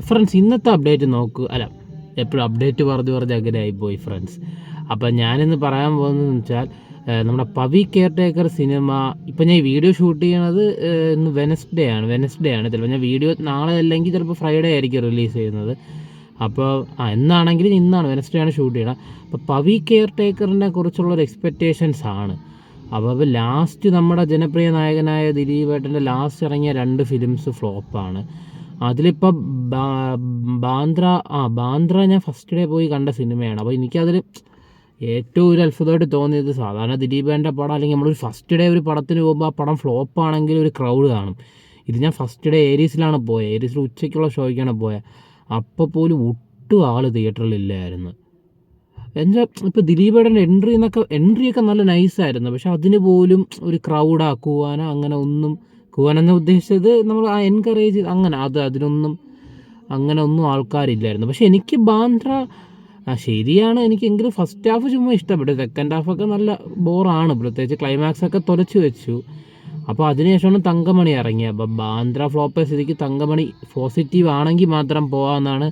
Friends ഇന്നത്തെ update നോക്കൂ. അല്ല, എപ്പോഴും അപ്ഡേറ്റ് പറഞ്ഞ് അങ്ങനെ ആയിപ്പോയി ഫ്രണ്ട്സ്. അപ്പം ഞാനിന്ന് പറയാൻ പോകുന്നതെന്ന് വെച്ചാൽ നമ്മുടെ പവി കെയർ ടേക്കർ സിനിമ. ഇപ്പം ഞാൻ ഈ വീഡിയോ ഷൂട്ട് ചെയ്യണത് ഇന്ന് വെനസ്ഡേ ആണ്. ചിലപ്പോൾ ഞാൻ വീഡിയോ നാളെ അല്ലെങ്കിൽ ചിലപ്പോൾ ഫ്രൈഡേ ആയിരിക്കും റിലീസ് ചെയ്യുന്നത്. അപ്പോൾ എന്നാണെങ്കിലും ഇന്നാണ്, വെനസ്ഡേ ആണ് ഷൂട്ട് ചെയ്യണം. അപ്പോൾ പവി കെയർ ടേക്കറിനെ കുറിച്ചുള്ളൊരു എക്സ്പെക്റ്റേഷൻസ് ആണ്. അപ്പോൾ ലാസ്റ്റ് നമ്മുടെ ജനപ്രിയ നായകനായ ദിലീപേട്ടൻ്റെ ലാസ്റ്റ് ഇറങ്ങിയ 2 ഫിലിംസ് ഫ്ലോപ്പാണ്. അതിലിപ്പോൾ ബാന്ദ്ര ഞാൻ ഫസ്റ്റ് ഡേ പോയി കണ്ട സിനിമയാണ്. അപ്പോൾ എനിക്കതിൽ ഏറ്റവും ഒരു അത്ഭുതമായിട്ട് തോന്നിയത്, സാധാരണ ദിലീപേൻ്റെ പടം അല്ലെങ്കിൽ നമ്മളൊരു ഫസ്റ്റ് ഡേ ഒരു പടത്തിന് പോകുമ്പോൾ ആ പടം ഫ്ലോപ്പാണെങ്കിൽ ഒരു ക്രൗഡ് കാണും. ഇത് ഞാൻ ഫസ്റ്റ് ഡേ ഏരീസിലാണ് പോയത്. ഏരീസിൽ ഉച്ചയ്ക്കുള്ള ഷോയ്ക്കാണ് പോയത്. അപ്പോൾ പോലും ഒട്ടും ആൾ തിയേറ്ററിലില്ലായിരുന്നു. എന്താ ഇപ്പോൾ ദിലീപേടൻ്റെ എൻട്രിയൊക്കെ നല്ല നൈസായിരുന്നു. പക്ഷെ അതിന് പോലും ഒരു ക്രൗഡാക്കുവാനോ അങ്ങനെ ഒന്നും, കൂവാനെന്ന് ഉദ്ദേശിച്ചത് നമ്മൾ ആ എൻകറേജ് അങ്ങനെ അങ്ങനെ ഒന്നും ആൾക്കാരില്ലായിരുന്നു. പക്ഷെ എനിക്ക് ബാന്ദ്ര ശരിയാണ്, എനിക്കെങ്കിലും ഫസ്റ്റ് ഹാഫ് ചുമ്മാ ഇഷ്ടപ്പെട്ടു. സെക്കൻഡ് ഹാഫൊക്കെ നല്ല ബോറാണ്, പ്രത്യേകിച്ച് ക്ലൈമാക്സൊക്കെ തുലച്ചു വെച്ചു. അപ്പോൾ അതിനുശേഷമാണ് തങ്കമണി ഇറങ്ങിയത്. അപ്പോൾ ബാന്ദ്ര ഫ്ലോപ്പ് സ്ഥിതിക്ക് തങ്കമണി പോസിറ്റീവ് ആണെങ്കിൽ മാത്രം പോകാമെന്നാണ്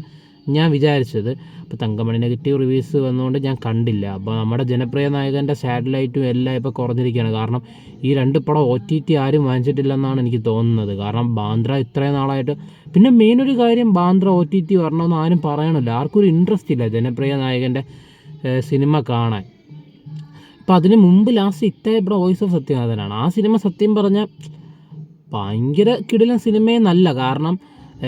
ഞാൻ വിചാരിച്ചത്. അപ്പോൾ തങ്കമണി നെഗറ്റീവ് റിവ്യൂസ് വന്നുകൊണ്ട് ഞാൻ കണ്ടില്ല. അപ്പോൾ നമ്മുടെ ജനപ്രിയ നായകൻ്റെ സാറ്റലൈറ്റും എല്ലാം ഇപ്പോൾ കുറഞ്ഞിരിക്കുകയാണ്. കാരണം ഈ 2 പടം OTT ആരും വാങ്ങിച്ചിട്ടില്ലെന്നാണ് എനിക്ക് തോന്നുന്നത്. കാരണം ബാന്ദ്ര ഇത്രയും നാളായിട്ട്, പിന്നെ മെയിനൊരു കാര്യം, ബാന്ദ്ര OTT വരണമെന്ന് ആരും പറയണില്ല. ആർക്കും ഒരു ഇൻട്രസ്റ്റ് ഇല്ല ജനപ്രിയ നായകൻ്റെ സിനിമ കാണാൻ. ഇപ്പോൾ അതിന് മുമ്പ് ലാസ്റ്റ് ഇവിടെ വോയിസ് ഓഫ് സത്യനാഥനാണ്. ആ സിനിമ സത്യം പറഞ്ഞാൽ ഭയങ്കര കിടിലൻ സിനിമയെന്നല്ല, കാരണം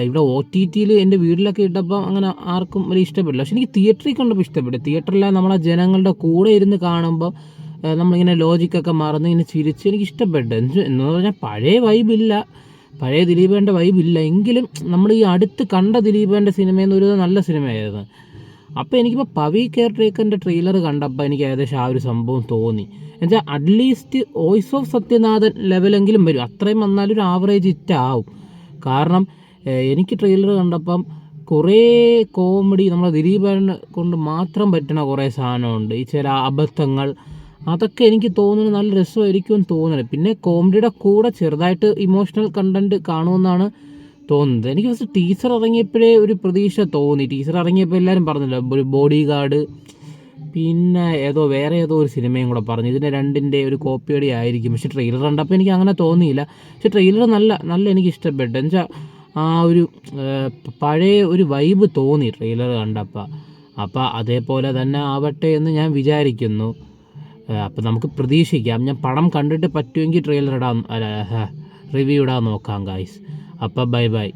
ഇവിടെ OTTയിൽ എൻ്റെ വീട്ടിലൊക്കെ ഇട്ടപ്പോൾ അങ്ങനെ ആർക്കും വലിയ ഇഷ്ടപ്പെടില്ല. പക്ഷെ എനിക്ക് തിയേറ്ററിൽ കണ്ടപ്പോൾ ഇഷ്ടപ്പെട്ടു. തിയേറ്ററിലെ നമ്മളെ ജനങ്ങളുടെ കൂടെ ഇരുന്ന് കാണുമ്പോൾ നമ്മളിങ്ങനെ ലോജിക്കൊക്കെ മറന്ന് ഇങ്ങനെ ചിരിച്ച് എനിക്ക് ഇഷ്ടപ്പെട്ടു. എന്ന് പറഞ്ഞാൽ പഴയ വൈബില്ല, പഴയ ദിലീപേൻ്റെ വൈബില്ല, എങ്കിലും നമ്മൾ ഈ അടുത്ത് കണ്ട ദിലീപേൻ്റെ സിനിമയെന്ന് ഒരു നല്ല സിനിമയായിരുന്നു. അപ്പോൾ എനിക്കിപ്പോൾ പവി കെയർ ടേക്കറിൻ്റെ ട്രെയിലർ കണ്ടപ്പോൾ എനിക്ക് ഏകദേശം ആ ഒരു സംഭവം തോന്നി. എന്നുവെച്ചാൽ അറ്റ്ലീസ്റ്റ് വോയിസ് ഓഫ് സത്യനാഥൻ ലെവലെങ്കിലും വരും. അത്രയും വന്നാലും ഒരു ആവറേജ് ഹിറ്റ് ആവും. കാരണം എനിക്ക് ട്രെയിലർ കണ്ടപ്പം കുറേ കോമഡി നമ്മളെ ദിലീപേനെ കൊണ്ട് മാത്രം പറ്റുന്ന കുറേ സാധനമുണ്ട്. ഈ ചില അബദ്ധങ്ങൾ, അതൊക്കെ എനിക്ക് തോന്നുന്നു നല്ല രസമായിരിക്കും തോന്നുന്നത്. പിന്നെ കോമഡിയുടെ കൂടെ ചെറുതായിട്ട് ഇമോഷണൽ കണ്ടൻറ്റ് കാണുമെന്നാണ് തോന്നുന്നത്. എനിക്ക് ഫസ്റ്റ് ടീസർ ഇറങ്ങിയപ്പോഴേ ഒരു പ്രതീക്ഷ തോന്നി. ടീസർ ഇറങ്ങിയപ്പോൾ എല്ലാവരും പറഞ്ഞല്ലോ, ഒരു ബോഡി ഗാർഡ്, പിന്നെ വേറെ ഏതോ ഒരു സിനിമയും കൂടെ പറഞ്ഞു. ഇതിൻ്റെ 2ൻ്റെ ഒരു കോപ്പിയടി ആയിരിക്കും. പക്ഷേ ട്രെയിലർ കണ്ടപ്പോൾ എനിക്ക് അങ്ങനെ തോന്നിയില്ല. പക്ഷേ ട്രെയിലർ നല്ല എനിക്ക് ഇഷ്ടപ്പെട്ടു. എന്നുവെച്ചാൽ ആ ഒരു പഴയ ഒരു വൈബ് തോന്നി ട്രെയിലർ കണ്ടപ്പോൾ. അപ്പോൾ അതേപോലെ തന്നെ ആവട്ടെ എന്ന് ഞാൻ വിചാരിക്കുന്നു. അപ്പോൾ നമുക്ക് പ്രതീക്ഷിക്കാം. ഞാൻ പടം കണ്ടിട്ട് പറ്റുമെങ്കിൽ ട്രെയിലർ റിവ്യൂ ഇടാൻ നോക്കാം ഗായ്സ്. അപ്പോൾ ബൈ.